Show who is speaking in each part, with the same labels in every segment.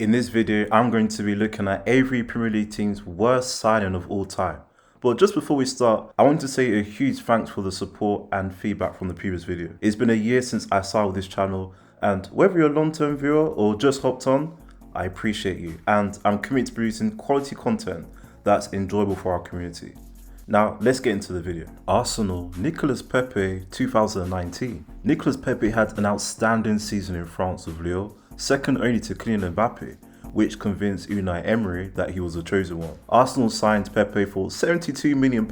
Speaker 1: In this video, I'm going to be looking at every Premier League team's worst signing of all time. But just before we start, I want to say a huge thanks for the support and feedback from the previous video. It's been a year since I started this channel, and whether you're a long-term viewer or just hopped on, I appreciate you. And I'm committed to producing quality content that's enjoyable for our community. Now, let's get into the video. Arsenal, Nicolas Pepe, 2019. Nicolas Pepe had an outstanding season in France with Lille, second only to Kylian Mbappe, which convinced Unai Emery that he was the chosen one. Arsenal signed Pepe for £72 million,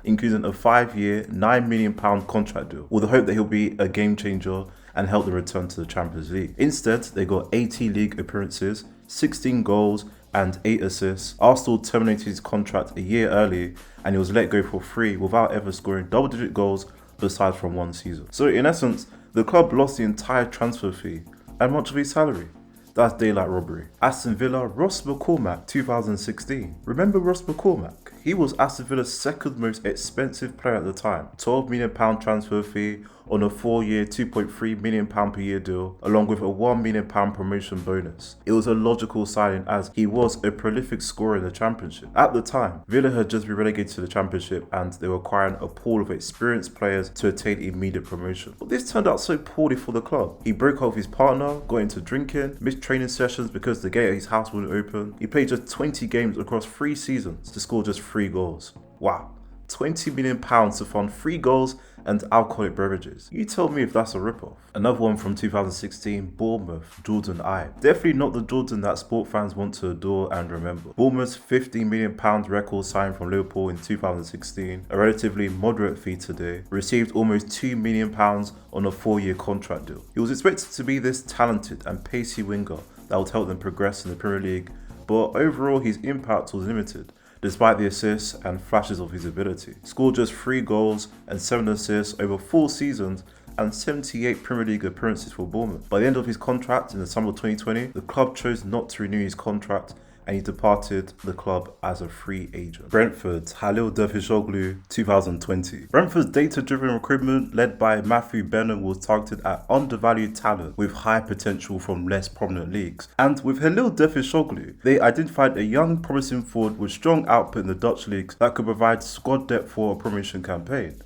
Speaker 1: including a 5-year, £9 million contract deal, with the hope that he'll be a game changer and help them return to the Champions League. Instead, they got 80 league appearances, 16 goals, and 8 assists. Arsenal terminated his contract a year early and he was let go for free without ever scoring double-digit goals aside from one season. So in essence, the club lost the entire transfer fee and much of his salary. That's daylight robbery. Aston Villa, Ross McCormack, 2016. Remember Ross McCormack? He was Aston Villa's second most expensive player at the time. £12 million transfer fee on a 4-year, £2.3 million per year deal, along with a £1 million promotion bonus. It was a logical signing as he was a prolific scorer in the Championship. At the time, Villa had just been relegated to the Championship and they were acquiring a pool of experienced players to attain immediate promotion. But this turned out so poorly for the club. He broke up with his partner, got into drinking, missed training sessions because the gate at his house wouldn't open. He played just 20 games across 3 seasons to score just 3 goals. Wow. £20 million to fund 3 goals and alcoholic beverages. You tell me if that's a ripoff. Another one from 2016, Bournemouth, Jurgen Ayew. Definitely not the Jordan that sport fans want to adore and remember. Bournemouth's £15 million record signed from Liverpool in 2016, a relatively moderate fee today, received almost £2 million on a 4-year contract deal. He was expected to be this talented and pacey winger that would help them progress in the Premier League, but overall his impact was limited, despite the assists and flashes of his ability. Scored just 3 goals and 7 assists over 4 seasons and 78 Premier League appearances for Bournemouth. By the end of his contract in the summer of 2020, the club chose not to renew his contract and he departed the club as a free agent. Brentford, Hilde Deishoglu, 2020. Brentford's data-driven recruitment led by Matthew Benham was targeted at undervalued talent with high potential from less prominent leagues. And with Hilde Deishoglu, they identified a young promising forward with strong output in the Dutch leagues that could provide squad depth for a promotion campaign.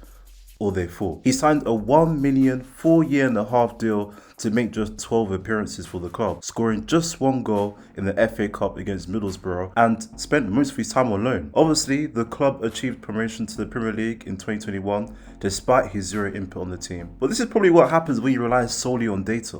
Speaker 1: Or they thought. He signed a £1 million, 4-year-and-a-half deal to make just 12 appearances for the club, scoring just 1 goal in the FA Cup against Middlesbrough and spent most of his time on loan. Obviously, the club achieved promotion to the Premier League in 2021 despite his zero input on the team. But this is probably what happens when you rely solely on data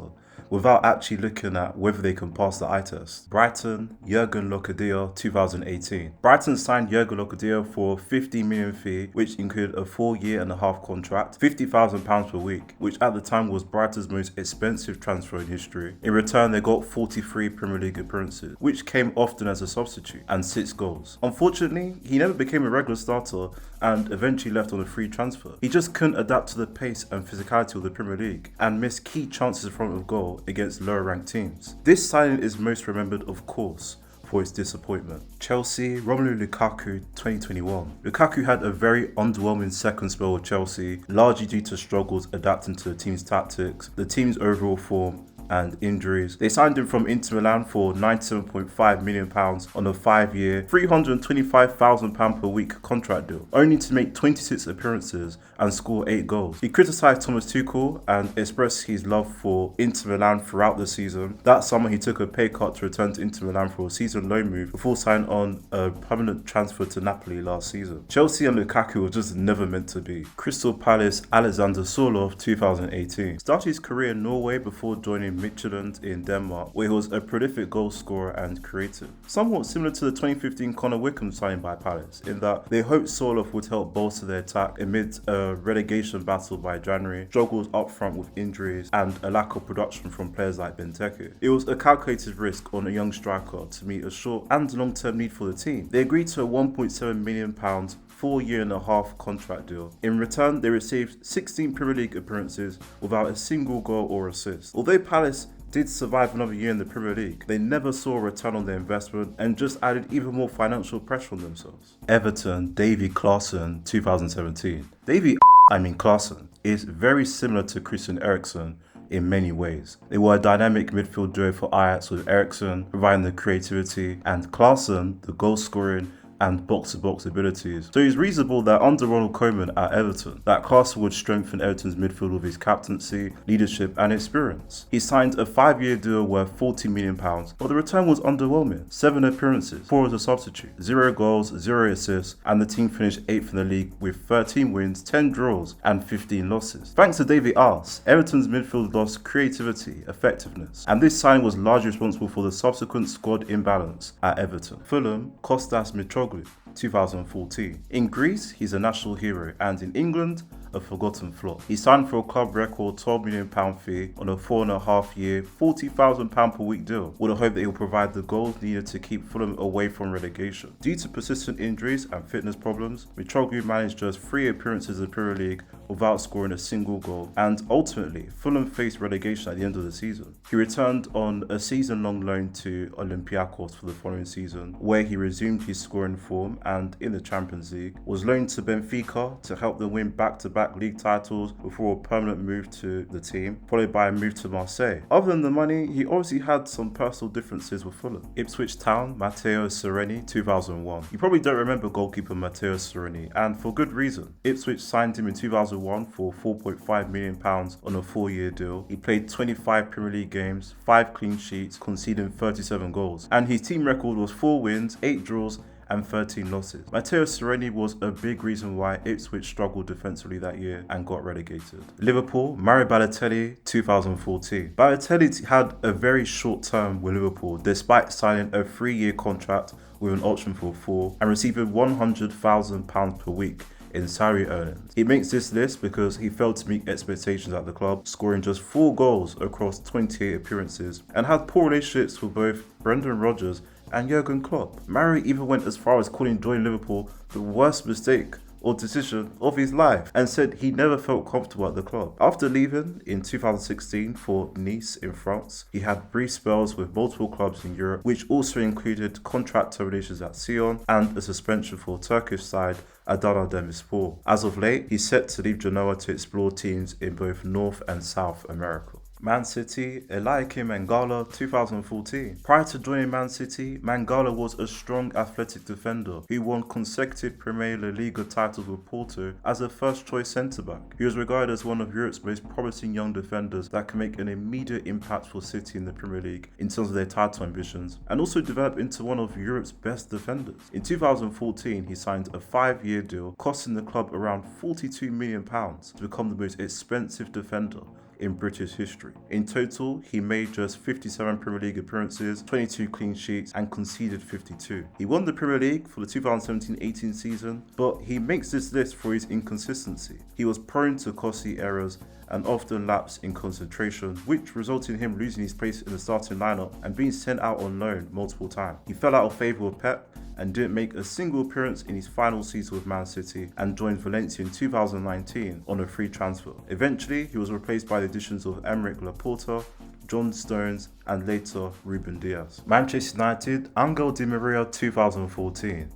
Speaker 1: without actually looking at whether they can pass the eye test. Brighton, Jurgen Locadia, 2018. Brighton signed Jurgen Locadia for a £50 million fee, which included a 4-year-and-a-half contract, £50,000 per week, which at the time was Brighton's most expensive transfer in history. In return, they got 43 Premier League appearances, which came often as a substitute, and 6 goals. Unfortunately, he never became a regular starter and eventually left on a free transfer. He just couldn't adapt to the pace and physicality of the Premier League and missed key chances in front of goal against lower ranked teams. This signing is most remembered, of course, for its disappointment. Chelsea, Romelu Lukaku, 2021. Lukaku had a very underwhelming second spell with Chelsea, largely due to struggles adapting to the team's tactics, the team's overall form, and injuries. They signed him from Inter Milan for £97.5 million on a 5-year, £325,000 per week contract deal, only to make 26 appearances and score 8 goals. He criticised Thomas Tuchel and expressed his love for Inter Milan throughout the season. That summer he took a pay cut to return to Inter Milan for a season loan move before signing on a permanent transfer to Napoli last season. Chelsea and Lukaku were just never meant to be. Crystal Palace, Alexander Solof, 2018. Started his career in Norway before joining Midtjylland in Denmark, where he was a prolific goal scorer and creative. Somewhat similar to the 2015 Connor Wickham signing by Palace, in that they hoped Solof would help bolster their attack amid a relegation battle by January, struggles up front with injuries, and a lack of production from players like Benteke. It was a calculated risk on a young striker to meet a short and long-term need for the team. They agreed to a £1.7 million 4-year-and-a-half contract deal. In return, they received 16 Premier League appearances without a single goal or assist. Although Palace did survive another year in the Premier League, they never saw a return on their investment and just added even more financial pressure on themselves. Everton, Davy Klaassen, 2017. Klaassen is very similar to Christian Eriksen, in many ways. They were a dynamic midfield duo for Ajax with Eriksson providing the creativity and Klaassen the goal scoring and box-to-box abilities. So it's reasonable that under Ronald Koeman at Everton, that Klaassen would strengthen Everton's midfield with his captaincy, leadership and experience. He signed a 5-year deal worth £40 million, but the return was underwhelming. 7 appearances, 4 as a substitute, 0 goals, 0 assists, and the team finished 8th in the league with 13 wins, 10 draws and 15 losses. Thanks to David Arce, Everton's midfield lost creativity, effectiveness, and this signing was largely responsible for the subsequent squad imbalance at Everton. Fulham, Kostas Mitroglou, 2014. In Greece, he's a national hero, and in England, a forgotten flop. He signed for a club record £12 million fee on a 4.5-year, £40,000 per week deal, with the hope that he will provide the goals needed to keep Fulham away from relegation. Due to persistent injuries and fitness problems, Mitroglou managed just 3 appearances in the Premier League without scoring a single goal, and ultimately, Fulham faced relegation at the end of the season. He returned on a season-long loan to Olympiacos for the following season, where he resumed his scoring form and, in the Champions League, was loaned to Benfica to help them win back-to-back league titles before a permanent move to the team, followed by a move to Marseille. Other than the money, he obviously had some personal differences with Fulham. Ipswich Town, Matteo Sereni, 2001. You probably don't remember goalkeeper Matteo Sereni, and for good reason. Ipswich signed him in 2001 for £4.5 million on a 4-year deal. He played 25 Premier League games, 5 clean sheets, conceding 37 goals, and his team record was 4 wins, 8 draws and 13 losses. Matteo Sereni was a big reason why Ipswich struggled defensively that year and got relegated. Liverpool, Mario Balotelli, 2014. Balotelli had a very short term with Liverpool despite signing a 3-year contract with an option for 4 and receiving £100,000 per week in salary earnings. He makes this list because he failed to meet expectations at the club, scoring just 4 goals across 28 appearances and had poor relationships with both Brendan Rodgers and Jurgen Klopp. Mario even went as far as calling joining Liverpool the worst mistake or decision of his life and said he never felt comfortable at the club. After leaving in 2016 for Nice in France, he had brief spells with multiple clubs in Europe, which also included contract terminations at Sion and a suspension for Turkish side Adana Demirspor. As of late, he's set to leave Genoa to explore teams in both North and South America. Man City, Eliakim Mangala, 2014. Prior to joining Man City, Mangala was a strong athletic defender who won consecutive Premier Liga titles with Porto as a first-choice centre-back. He was regarded as one of Europe's most promising young defenders that can make an immediate impact for City in the Premier League in terms of their title ambitions, and also develop into one of Europe's best defenders. In 2014, he signed a 5-year deal, costing the club around £42 million to become the most expensive defender in British history. In total, he made just 57 Premier League appearances, 22 clean sheets, and conceded 52. He won the Premier League for the 2017-18 season, but he makes this list for his inconsistency. He was prone to costly errors and often lapsed in concentration, which resulted in him losing his place in the starting lineup and being sent out on loan multiple times. He fell out of favour with Pep and didn't make a single appearance in his final season with Man City and joined Valencia in 2019 on a free transfer. Eventually, he was replaced by the additions of Aymeric Laporta, John Stones, and later Ruben Dias. Manchester United, Angel Di Maria, 2014.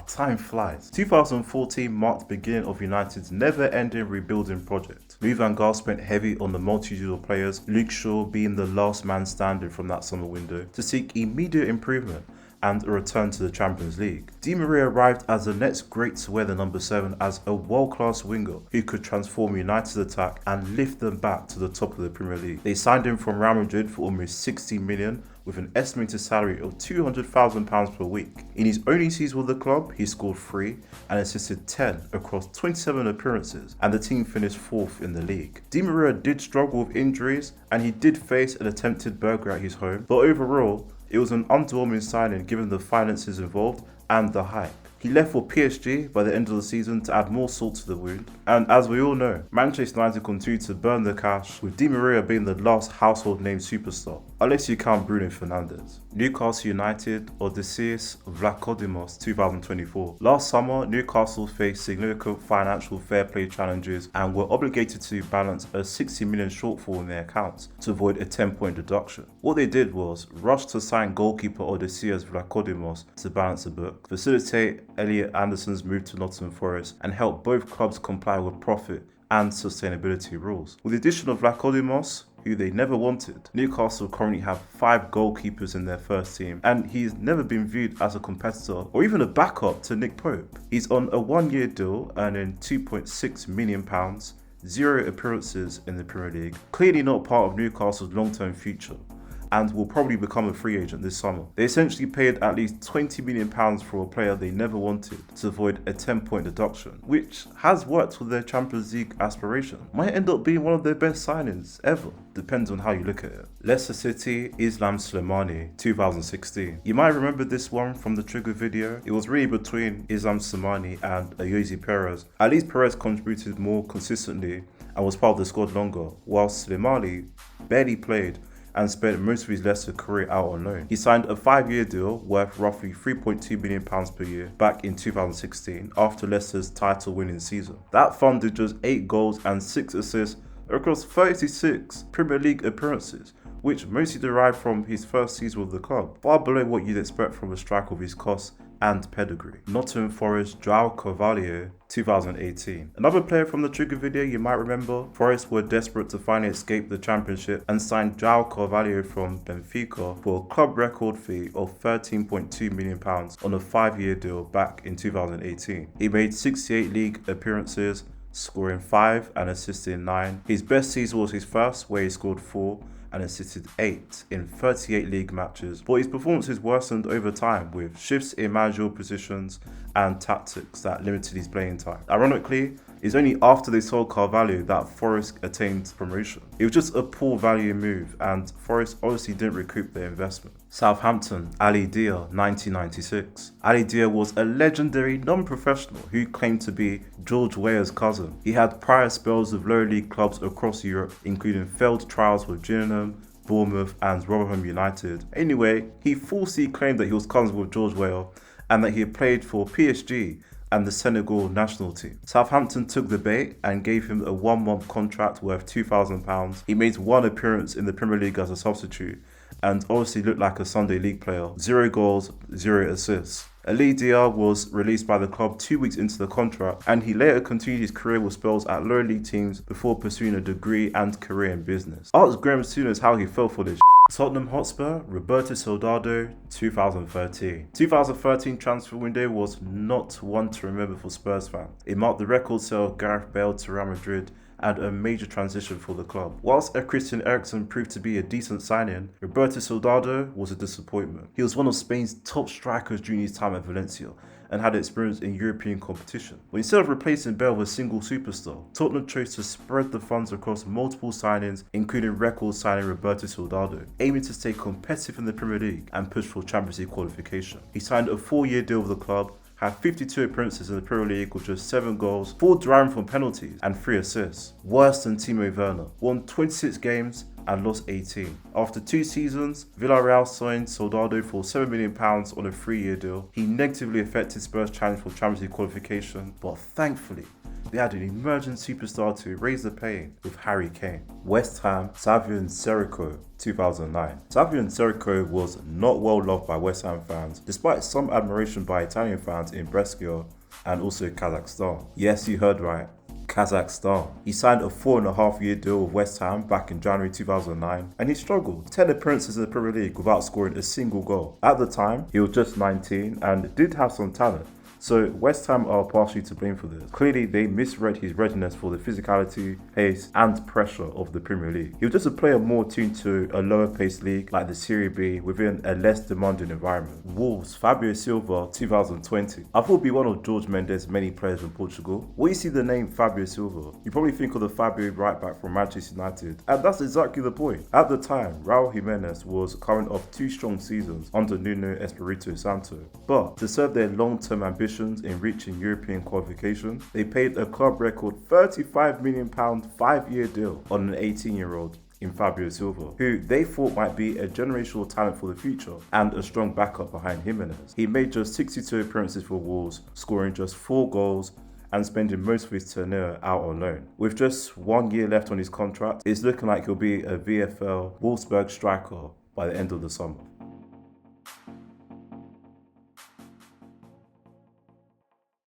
Speaker 1: Time flies. 2014 marked the beginning of United's never-ending rebuilding project. Louis van Gaal spent heavy on the multitude of players, Luke Shaw being the last man standing from that summer window, to seek immediate improvement and a return to the Champions League. Di Maria arrived as the next great to wear the number 7 as a world-class winger who could transform United's attack and lift them back to the top of the Premier League. They signed him from Real Madrid for almost $60 million with an estimated salary of £200,000 per week. In his only season with the club, he scored 3 and assisted 10 across 27 appearances, and the team finished 4th in the league. Di Maria did struggle with injuries and he did face an attempted burglary at his home, but overall, it was an underwhelming signing given the finances involved and the hype. He left for PSG by the end of the season to add more salt to the wound. And as we all know, Manchester United continued to burn the cash, with Di Maria being the last household name superstar, unless you count Bruno Fernandes. Newcastle United, Odysseus Vlachodimos, 2024. Last summer, Newcastle faced significant financial fair play challenges and were obligated to balance a £60 million shortfall in their accounts to avoid a 10-point deduction. What they did was rush to sign goalkeeper Odysseus Vlachodimos to balance the book, facilitate Elliot Anderson's move to Nottingham Forest, and help both clubs comply with profit and sustainability rules. With the addition of Vlachodimos, who they never wanted. Newcastle currently have 5 goalkeepers in their first team, and he's never been viewed as a competitor or even a backup to Nick Pope. He's on a 1-year deal, earning £2.6 million, 0 appearances in the Premier League, clearly not part of Newcastle's long-term future, and will probably become a free agent this summer. They essentially paid at least £20 million for a player they never wanted to avoid a 10-point deduction, which has worked with their Champions League aspiration. Might end up being one of their best signings ever, depends on how you look at it. Leicester City, Islam Slimani, 2016. You might remember this one from the Trigger video. It was really between Islam Slimani and Ayew. At least Perez contributed more consistently and was part of the squad longer, whilst Slimani barely played and spent most of his Leicester career out on loan. He signed a 5-year deal worth roughly £3.2 million per year back in 2016 after Leicester's title-winning season. That funded just 8 goals and 6 assists across 36 Premier League appearances, which mostly derived from his first season with the club, far below what you'd expect from a striker of his cost and pedigree. Nottingham Forest, João Carvalho, 2018. Another player from the Trigger video you might remember. Forest were desperate to finally escape the Championship and signed João Carvalho from Benfica for a club record fee of £13.2 million on a 5-year deal back in 2018. He made 68 league appearances, scoring 5 and assisting 9. His best season was his first, where he scored 4 and assisted 8 in 38 league matches, but his performances worsened over time with shifts in managerial positions and tactics that limited his playing time. Ironically, it's only after they sold Carvalho that Forest attained promotion. It was just a poor value move, and Forest obviously didn't recoup their investment. Southampton, Ali Dia, 1996. Ali Dia was a legendary non-professional who claimed to be George Weah's cousin. He had prior spells with lower league clubs across Europe, including failed trials with Gillingham, Bournemouth and Rotherham United. Anyway, he falsely claimed that he was cousins with George Weah and that he had played for PSG and the Senegal national team. Southampton took the bait and gave him a 1-month contract worth £2,000. He made 1 appearance in the Premier League as a substitute and obviously looked like a Sunday League player. 0 goals, 0 assists. Ali Dia was released by the club 2 weeks into the contract, and he later continued his career with spells at lower league teams before pursuing a degree and career in business. Ask Graham Souness how he fell for this. Tottenham Hotspur, Roberto Soldado, 2013. 2013 transfer window was not one to remember for Spurs fans. It marked the record sale of Gareth Bale to Real Madrid and a major transition for the club. Whilst Christian Eriksen proved to be a decent signing, Roberto Soldado was a disappointment. He was one of Spain's top strikers during his time at Valencia and had experience in European competition. But instead of replacing Bale with a single superstar, Tottenham chose to spread the funds across multiple signings, including record signing Roberto Soldado, aiming to stay competitive in the Premier League and push for Champions League qualification. He signed a 4-year deal with the club, had 52 appearances in the Premier League with just 7 goals, 4 deriving from penalties and 3 assists. Worse than Timo Werner. Won 26 games and lost 18. After 2 seasons, Villarreal signed Soldado for £7 million on a 3-year deal. He negatively affected Spurs' challenge for Champions League qualification, but thankfully, they had an emergent superstar to erase the pain with Harry Kane. West Ham, Xavier Nserico, 2009. Xavier Nserico was not well loved by West Ham fans, despite some admiration by Italian fans in Brescia and also Kazakhstan. Yes, you heard right. Kazakhstan. He signed a 4.5-year deal with West Ham back in January 2009, and he struggled. 10 appearances in the Premier League without scoring a single goal. At the time, he was just 19 and did have some talent, so West Ham are partially to blame for this. Clearly, they misread his readiness for the physicality, pace and pressure of the Premier League. He was just a player more tuned to a lower paced league like the Serie B within a less demanding environment. Wolves, Fabio Silva, 2020. I thought he'd be one of Jorge Mendes' many players from Portugal. When you see the name Fabio Silva, you probably think of the Fabio right back from Manchester United, and that's exactly the point. At the time, Raul Jimenez was coming off 2 strong seasons under Nuno Espirito Santo, but to serve their long-term ambitions in reaching European qualification, they paid a club record £35 million 5-year deal on an 18-year-old in Fabio Silva, who they thought might be a generational talent for the future and a strong backup behind Jimenez. He made just 62 appearances for Wolves, scoring just 4 goals and spending most of his tenure out on loan. With just 1 year left on his contract, it's looking like he'll be a VFL Wolfsburg striker by the end of the summer.